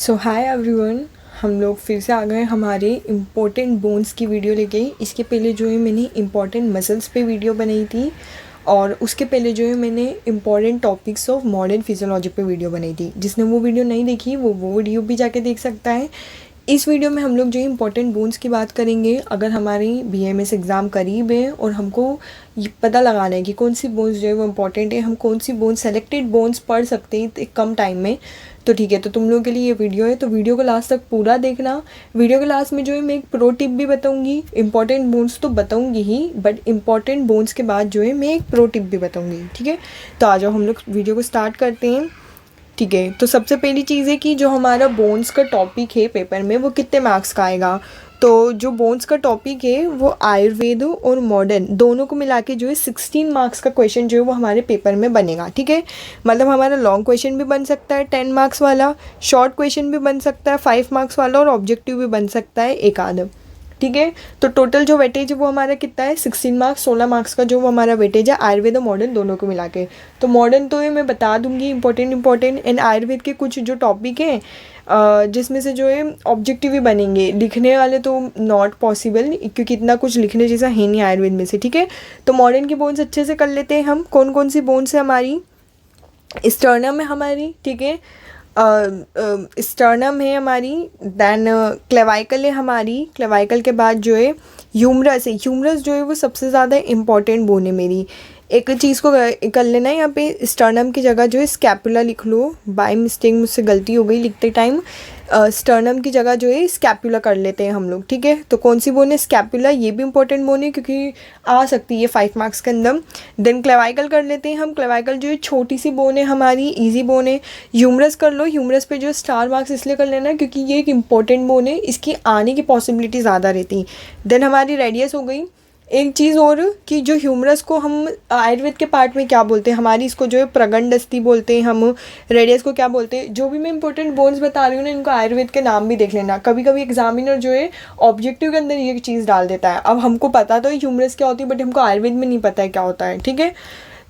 सो hi everyone. हम लोग फिर से आ गए हमारे इम्पोर्टेंट बोन्स की वीडियो लेके। इसके पहले जो है मैंने इम्पोर्टेंट मसल्स पे वीडियो बनाई थी, और उसके पहले जो है मैंने important topics of modern physiology पे वीडियो बनाई थी। जिसने वो वीडियो नहीं देखी वो वीडियो भी जाके देख सकता है। इस वीडियो में हम लोग जो है इम्पोर्टेंट बोन्स की बात करेंगे। अगर हमारी बीएमएस एग्ज़ाम करीब है और हमको ये पता लगाना है कि कौन सी बोन्स जो है वो इम्पोर्टेंट है, हम कौन सी बोन्स सेलेक्टेड बोन्स पढ़ सकते हैं एक कम टाइम में, तो ठीक है। तो तुम लोगों के लिए ये वीडियो है, तो वीडियो को लास्ट तक पूरा देखना। वीडियो के लास्ट में जो है मैं एक प्रो टिप भी बताऊंगी। इंपॉर्टेंट बोन्स तो बताऊंगी ही, बट इंपॉर्टेंट बोन्स के बाद जो है मैं एक प्रो टिप भी बताऊंगी, ठीक है। तो आ जाओ हम लोग वीडियो को स्टार्ट करते हैं, ठीक है। तो सबसे पहली चीज़ है कि जो हमारा बोन्स का टॉपिक है पेपर में वो कितने मार्क्स का आएगा। तो जो बोन्स का टॉपिक है वो आयुर्वेद और मॉडर्न दोनों को मिला के जो है 16 मार्क्स का क्वेश्चन जो है वो हमारे पेपर में बनेगा, ठीक है। मतलब हमारा लॉन्ग क्वेश्चन भी बन सकता है 10 मार्क्स वाला, शॉर्ट क्वेश्चन भी बन सकता है 5 मार्क्स वाला, और ऑब्जेक्टिव भी बन सकता है एक आध, ठीक है। तो टोटल जो वेटेज है वो हमारा कितना है 16 मार्क्स, 16 मार्क्स का जो हमारा वेटेज है आयुर्वेद और मॉडर्न दोनों को मिला के। तो मॉडर्न तो ये मैं बता दूंगी इंपॉर्टेंट एंड आयुर्वेद के कुछ जो टॉपिक हैं जिसमें से जो है ऑब्जेक्टिव ही बनेंगे, लिखने वाले तो नॉट पॉसिबल, क्योंकि इतना कुछ लिखने जैसा है नहीं आयुर्वेद में से, ठीक है। तो मॉडर्न की बोन्स अच्छे से कर लेते हैं हम। कौन कौन सी बोन्स है हमारी, स्टर्नम है हमारी, ठीक है। स्टर्नम है हमारी, देन क्लेवाइकल है हमारी, क्लेवाइकल के बाद जो है ह्यूमरस है। ह्यूमरस जो है वो सबसे ज़्यादा इम्पॉर्टेंट बोन है मेरी। एक चीज़ को कर लेना है, यहाँ पे स्टर्नम की जगह जो है स्कैपुला लिख लो। बाय मिस्टेक मुझसे गलती हो गई लिखते टाइम, स्टर्नम की जगह जो है स्कैपुला कर लेते हैं हम लोग, ठीक है। तो कौन सी बोन है, स्कैपुला। ये भी इंपॉर्टेंट बोन है क्योंकि आ सकती है 5 मार्क्स के अंदर। देन क्लेवाइकल कर लेते हैं हम। क्लेवाइकल जो है छोटी सी बोन है हमारी, ईजी बोन है। ह्यूमरस कर लो। ह्यूमरस पे जो स्टार मार्क्स इसलिए कर लेना क्योंकि ये एक इंपॉर्टेंट बोन है, इसकी आने की पॉसिबिलिटी ज़्यादा रहती। देन हमारी रेडियस हो गई। एक चीज़ और कि जो ह्यूमरस को हम आयुर्वेद के पार्ट में क्या बोलते हैं, हमारी इसको जो है प्रगंड अस्थि बोलते हैं हम। रेडियस को क्या बोलते हैं। जो भी मैं इंपॉर्टेंट बोन्स बता रही हूँ ना, इनको आयुर्वेद के नाम भी देख लेना। कभी कभी एग्जामिनर जो है ऑब्जेक्टिव के अंदर ये चीज़ डाल देता है। अब हमको पता तो है ह्यूमरस क्या होती है, बट हमको आयुर्वेद में नहीं पता है क्या होता है, ठीक है।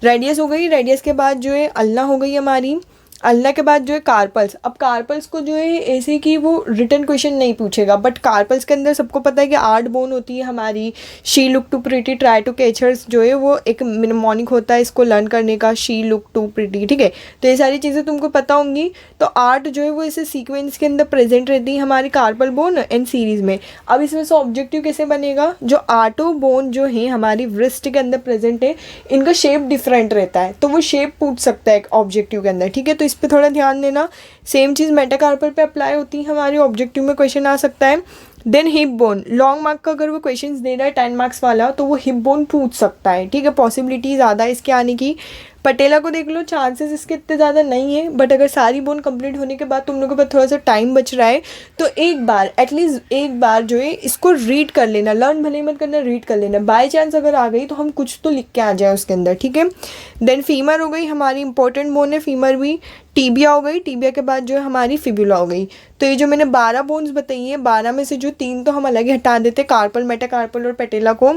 रेडियस हो गई। रेडियस के बाद जो है अल्ना हो गई हमारी। अल्ना के बाद जो है कार्पल्स। अब कार्पल्स को जो है ऐसे कि वो रिटन क्वेश्चन नहीं पूछेगा, बट कार्पल्स के अंदर सबको पता है कि 8 बोन होती है हमारी। She look to pretty, try to catchers जो है वो एक निमोनिक होता है इसको लर्न करने का, शी लुक टू प्रिटी, ठीक है। तो ये सारी चीज़ें तुमको पता होंगी। तो 8 जो है वो ऐसे सीक्वेंस के अंदर प्रेजेंट रहती है हमारी कार्पल बोन एंड सीरीज में। अब इसमें से ऑब्जेक्टिव कैसे बनेगा, जो 8 बोन जो है हमारी वृष्ट के अंदर प्रेजेंट है, इनका शेप डिफरेंट रहता है, तो वो शेप पूछ सकता है ऑब्जेक्टिव के अंदर, ठीक है। तो इस पे थोड़ा ध्यान देना। सेम चीज़ मेटाकार्पल पे अप्लाई होती है हमारे, ऑब्जेक्टिव में क्वेश्चन आ सकता है। Then hip bone, long mark का अगर वो क्वेश्चंस दे रहा है 10 मार्क्स वाला, तो वो हिप बोन पूछ सकता है, ठीक है। पॉसिबिलिटी ज़्यादा है इसके आने की। पटेला को देख लो, चांसेस इसके इतने ज़्यादा नहीं है, बट अगर सारी बोन कंप्लीट होने के बाद तुम लोगों के पास थोड़ा सा टाइम बच रहा है, तो एक बार एटलीस्ट एक बार जो है इसको रीड कर लेना। लर्न भले मत करना, रीड कर लेना। बाय चांस अगर आ गई तो हम कुछ तो लिख के आ जाए उसके अंदर, ठीक है। देन फीमर हो गई हमारी, इंपॉर्टेंट बोन है फीमर भी। टीबिया हो गई। टीबिया के बाद जो है हमारी फिबुला हो गई। तो ये जो मैंने 12 बोन्स बताई है, 12 में से जो 3 तो हम अलग ही हटा देते, कार्पल, मेटाकार्पल और पेटेला को,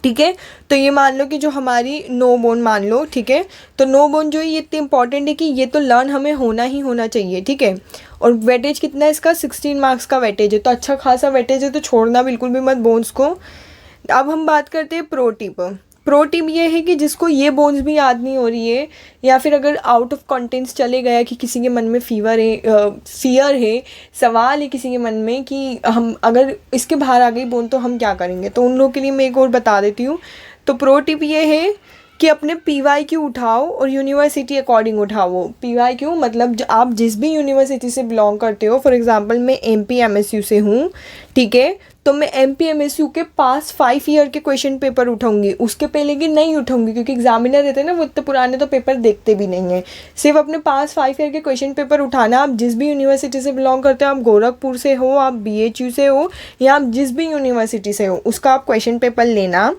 ठीक है। तो ये मान लो कि जो हमारी 9 बोन मान लो, ठीक है। तो 9 बोन जो है ये इतनी इंपॉर्टेंट है कि ये तो लर्न हमें होना ही होना चाहिए, ठीक है। और वेटेज कितना है इसका, 16 मार्क्स का वेटेज है, तो अच्छा खासा वेटेज है, तो छोड़ना बिल्कुल भी मत बोन्स को। अब हम बात करते हैं प्रो टिप। प्रो टिप ये है कि जिसको ये बोन्स भी याद नहीं हो रही है, या फिर अगर आउट ऑफ कॉन्टेंट्स चले गया कि किसी के मन में फियर है, सवाल है किसी के मन में कि हम अगर इसके बाहर आ गई बोन तो हम क्या करेंगे, तो उन लोगों के लिए मैं एक और बता देती हूँ। तो प्रो टिप ये है कि अपने PYQ उठाओ और यूनिवर्सिटी अकॉर्डिंग उठाओ। PYQ मतलब आप जिस भी यूनिवर्सिटी से बिलोंग करते हो, फॉर एग्जांपल मैं MP MSU से हूँ, ठीक है। तो मैं MP MSU के पास 5 ईयर के क्वेश्चन पेपर उठाऊंगी, उसके पहले की नहीं उठाऊंगी, क्योंकि एग्जामिनर रहते हैं ना वो इतने पुराने तो पेपर देखते भी नहीं है। सिर्फ अपने पास 5 ईयर के क्वेश्चन पेपर उठाना। आप जिस भी यूनिवर्सिटी से बिलोंग करते हो, आप गोरखपुर से हो, आप BHU से हो, या आप जिस भी यूनिवर्सिटी से हो, उसका आप क्वेश्चन पेपर लेना।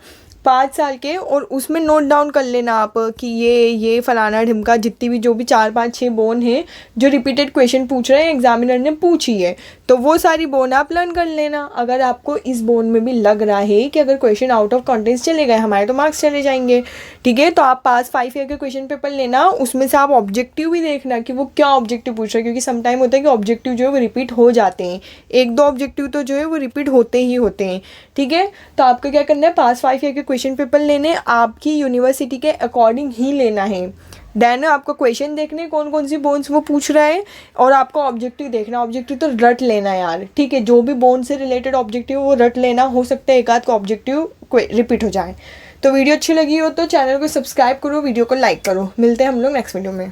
5 साल के, और उसमें नोट डाउन कर लेना आप कि ये फलाना ढिमका जितनी भी जो भी 4 5 6 बोन है जो रिपीटेड क्वेश्चन पूछ रहे हैं, एग्जामिनर ने पूछी है, तो वो सारी बोन आप लर्न कर लेना। अगर आपको इस बोन में भी लग रहा है कि अगर क्वेश्चन आउट ऑफ कॉन्टेक्स्ट चले गए हमारे तो मार्क्स चले जाएंगे, ठीक है, तो आप पास 5 ईयर के क्वेश्चन पेपर लेना, उसमें से आप ऑब्जेक्टिव भी देखना कि वो क्या ऑब्जेक्टिव पूछ रहा है, क्योंकि समटाइम होता है कि ऑब्जेक्टिव जो है वो रिपीट हो जाते हैं, 1 2 ऑब्जेक्टिव तो जो है वो रिपीट होते ही होते हैं, ठीक है। तो आपको क्या करना है, पास 5 ईयर के क्वेश्चन पेपर लेने, आपकी यूनिवर्सिटी के अकॉर्डिंग ही लेना है। देन आपको क्वेश्चन देखने कौन कौन सी बोन्स वो पूछ रहा है, और आपको ऑब्जेक्टिव देखना, ऑब्जेक्टिव तो रट लेना यार, ठीक है, जो भी बोन से रिलेटेड ऑब्जेक्टिव वो रट लेना, हो सकता है एक आध का ऑब्जेक्टिव रिपीट हो जाए। तो वीडियो अच्छी लगी हो तो चैनल को सब्सक्राइब करो, वीडियो को लाइक करो। मिलते हैं हम लोग नेक्स्ट वीडियो में।